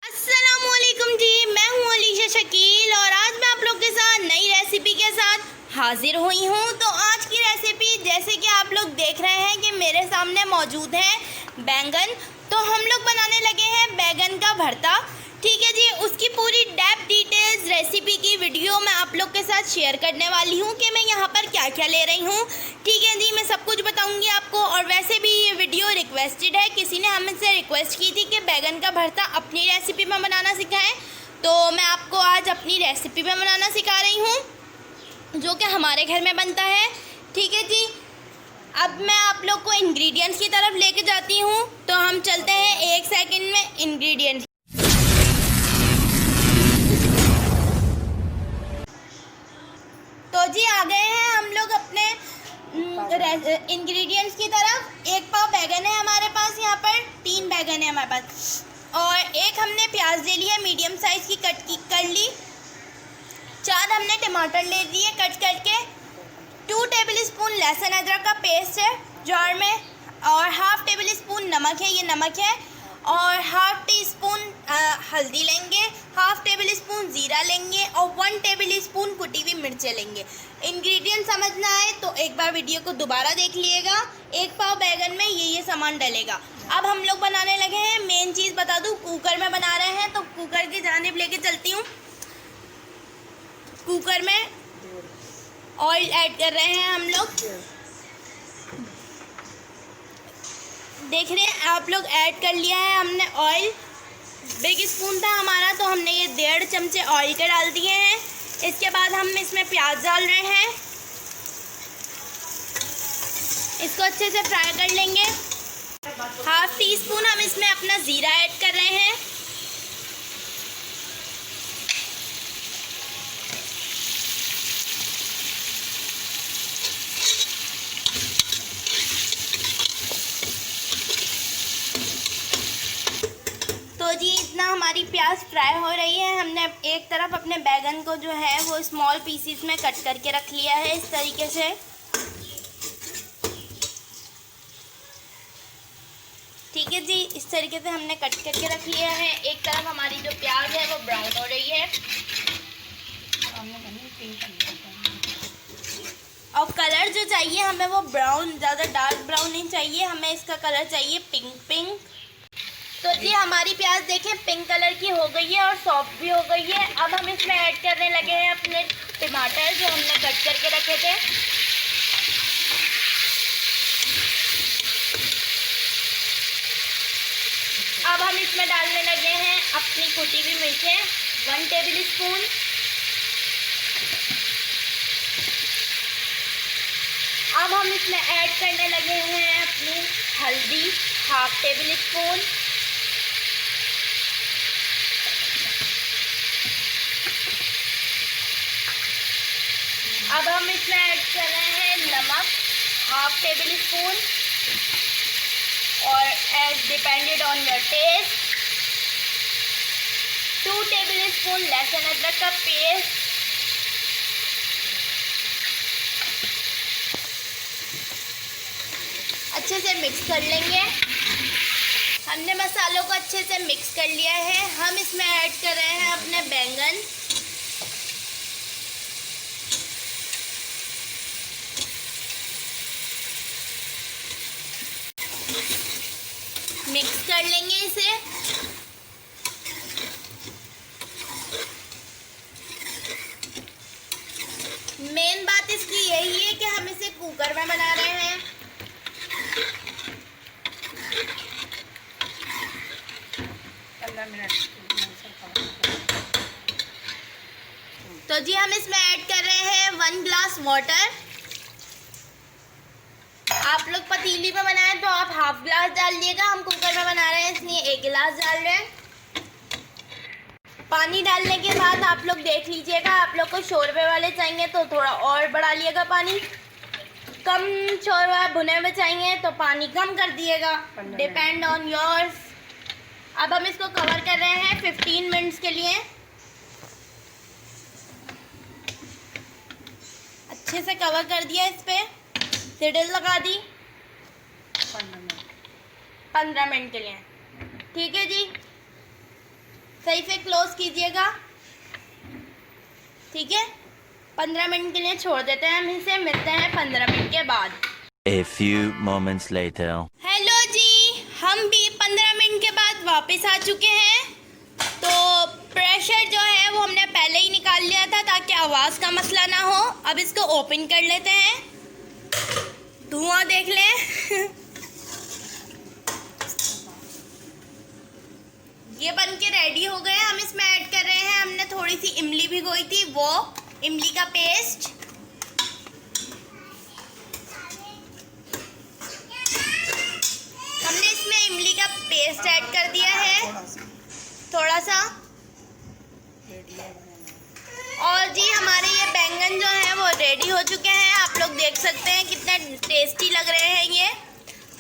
अस्सलामुअलैकुम जी, मैं हूँ अलीशा शकील और आज मैं आप लोग के साथ नई रेसिपी के साथ हाजिर हुई हूँ। तो आज की रेसिपी जैसे कि आप लोग देख रहे हैं कि मेरे सामने मौजूद है बैंगन। तो हम लोग बनाने लगे हैं बैंगन का भरता। ठीक है जी, उसकी पूरी डेप्थ डिटेल्स रेसिपी की वीडियो मैं आप लोग के साथ शेयर करने वाली हूँ कि मैं यहाँ पर क्या क्या ले रही हूँ। ठीक है जी, मैं सब कुछ बताऊँगी आपको। और वैसे भी ये वीडियो रिक्वेस्टेड है, किसी ने हमसे रिक्वेस्ट की थी कि बैंगन का भरता अपनी रेसिपी में बनाना सिखाएं, तो मैं आपको आज अपनी रेसिपी में बनाना सिखा रही हूँ जो कि हमारे घर में बनता है। ठीक है जी, अब मैं आप लोग को इंग्रेडिएंट्स की तरफ लेके जाती हूँ। तो हम चलते हैं एक सेकंड में इंग्रेडिएंट्स। तो जी आ गए हैं हम लोग अपने इंग्रेडिएंट्स की तरफ। 1 पाव बैगन है हमारे पास, यहाँ पर 3 बैगन है हमारे पास, और एक हमने प्याज ले लिया मीडियम साइज़ की कट की कर ली। 4 हमने टमाटर ले लिए कट करके। 2 टेबल स्पून लहसुन अदरक का पेस्ट है जार में, और हाफ़ टेबल स्पून नमक है, ये नमक है, और हाफ़ टी स्पून हल्दी लेंगे, हाफ़ टेबल स्पून ज़ीरा लेंगे, और 1 टेबल स्पून कुटी हुई मिर्चें लेंगे। इंग्रेडिएंट समझना है तो एक बार वीडियो को दोबारा देख लीजिएगा। 1 पाव बैगन में ये सामान डलेगा। अब हम लोग बनाने लगे हैं। मेन चीज़ बता दूँ, कुकर में बना रहे हैं तो कुकर की जानिब लेके चलती हूँ। कुकर में ऑयल ऐड कर रहे हैं हम लोग, देख रहे हैं आप लोग। ऐड कर लिया है हमने ऑयल। बिग स्पून था हमारा तो हमने ये 1.5 चमचे ऑयल के डाल दिए हैं। इसके बाद हम इसमें प्याज डाल रहे हैं, इसको अच्छे से फ्राई कर लेंगे। हाफ़ टी स्पून हम इसमें अपना ज़ीरा ऐड कर रहे हैं। तो जी इतना हमारी प्याज फ्राई हो रही है। हमने एक तरफ अपने बैगन को जो है वो स्मॉल पीसीस में कट करके रख लिया है इस तरीके से। ठीक है जी, इस तरीके से हमने कट करके रख लिया है। एक तरफ हमारी जो प्याज है वो ब्राउन हो रही है, और कलर जो चाहिए हमें वो ब्राउन, ज़्यादा डार्क ब्राउन नहीं चाहिए, हमें इसका कलर चाहिए पिंक पिंक। तो जी हमारी प्याज देखें पिंक कलर की हो गई है और सॉफ्ट भी हो गई है। अब हम इसमें ऐड करने लगे हैं अपने टमाटर जो हमने कट करके रखे थे। अब हम इसमें डालने लगे हैं अपनी कुटी हुई मिर्चें 1 टेबल स्पून, अब हम इसमें ऐड करने लगे हैं अपनी हल्दी 1/2 टेबल स्पून, अब हम इसमें ऐड कर रहे हैं नमक 1/2 टेबल स्पून, और as depended on your taste 2 tablespoon लहसुन अदरक का पेस्ट, अच्छे से मिक्स कर लेंगे। हमने मसालों को अच्छे से मिक्स कर लिया है। हम इसमें ऐड कर रहे हैं अपने बैंगन, मिक्स कर लेंगे इसे। मेन बात इसकी यही है कि हम इसे कुकर में बना रहे हैं। तो जी हम इसमें ऐड कर रहे हैं 1 ग्लास वाटर। आप लोग पतीली में बनाएं तो आप 1/2 ग्लास डालिएगा, हम कुकर में बना रहे हैं इसलिए 1 गिलास डाल रहे हैं। पानी डालने के बाद आप लोग देख लीजिएगा, आप लोग को शोरबे वाले चाहिए तो थोड़ा और बढ़ा लिएगा पानी, कम शोरबा भुने हुए चाहिए तो पानी कम कर दिएगा, डिपेंड ऑन योर्स। अब हम इसको कवर कर रहे हैं 15 मिनट्स के लिए। अच्छे से कवर कर दिया, इस पर सिडल लगा दी 15 मिनट के लिए। ठीक है जी, सही से क्लोज कीजिएगा, ठीक है। 15 मिनट के लिए छोड़ देते हैं हम इसे, मिलते हैं 15 मिनट के बाद। A few moments later. Hello जी, हम भी 15 मिनट के बाद वापस आ चुके हैं। तो प्रेशर जो है वो हमने पहले ही निकाल लिया था ताकि आवाज़ का मसला ना हो। अब इसको ओपन कर लेते हैं, धुआं देख लें। ये बन के रेडी हो गए। हम इसमें ऐड कर रहे हैं, हमने थोड़ी सी इमली भिगोई थी, वो इमली का पेस्ट, हमने इसमें इमली का पेस्ट ऐड कर दिया है थोड़ा सा। और जी हमारे ये बैंगन जो है वो रेडी हो चुके हैं। आप लोग देख सकते हैं कितने टेस्टी लग रहे हैं ये।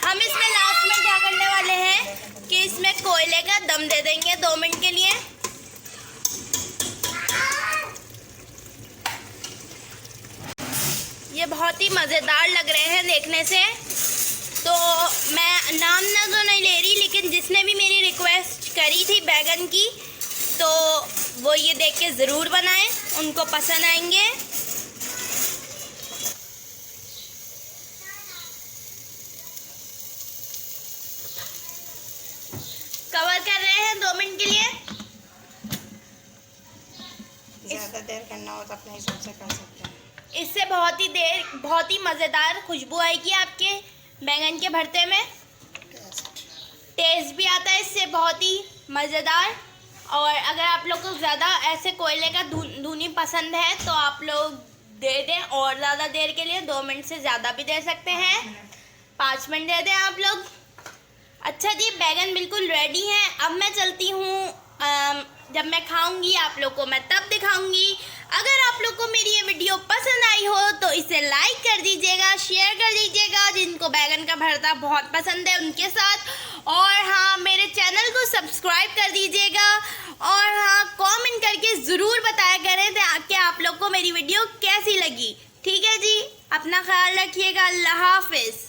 हम इसमें लास्ट में क्या करने वाले हैं कि इसमें कोयले का दम दे देंगे 2 मिनट के लिए। ये बहुत ही मज़ेदार लग रहे हैं देखने से। तो मैं नाम ना तो नहीं ले रही, लेकिन जिसने भी मेरी रिक्वेस्ट करी थी बैगन की, तो वो ये देख के ज़रूर बनाएं, उनको पसंद आएंगे। कवर कर रहे हैं 2 मिनट के लिए। ज़्यादा देर करना हो तो अपने हिसाब से कर सकते हैं। इससे बहुत ही मज़ेदार खुशबू आएगी आपके बैंगन के भरते में। टेस्ट भी आता है इससे बहुत ही मज़ेदार। और अगर आप लोग को ज़्यादा ऐसे कोयले का धुनी पसंद है तो आप लोग दे दें और ज़्यादा देर के लिए, 2 मिनट से ज़्यादा भी दे सकते हैं, 5 मिनट दे दें आप लोग। अच्छा जी, बैगन बिल्कुल रेडी हैं। अब मैं चलती हूँ, जब मैं खाऊंगी आप लोग को मैं तब दिखाऊंगी। अगर आप लोग को मेरी ये वीडियो पसंद आई हो तो इसे लाइक कर दीजिएगा, शेयर कर दीजिएगा, जिनको बैगन का भरता बहुत पसंद है उनके साथ। और हाँ, मेरे चैनल को सब्सक्राइब कर दीजिएगा। और हाँ, कमेंट करके ज़रूर बताया करें कि आप लोग को मेरी वीडियो कैसी लगी। ठीक है जी, अपना ख्याल रखिएगा। अल्लाह हाफिज़।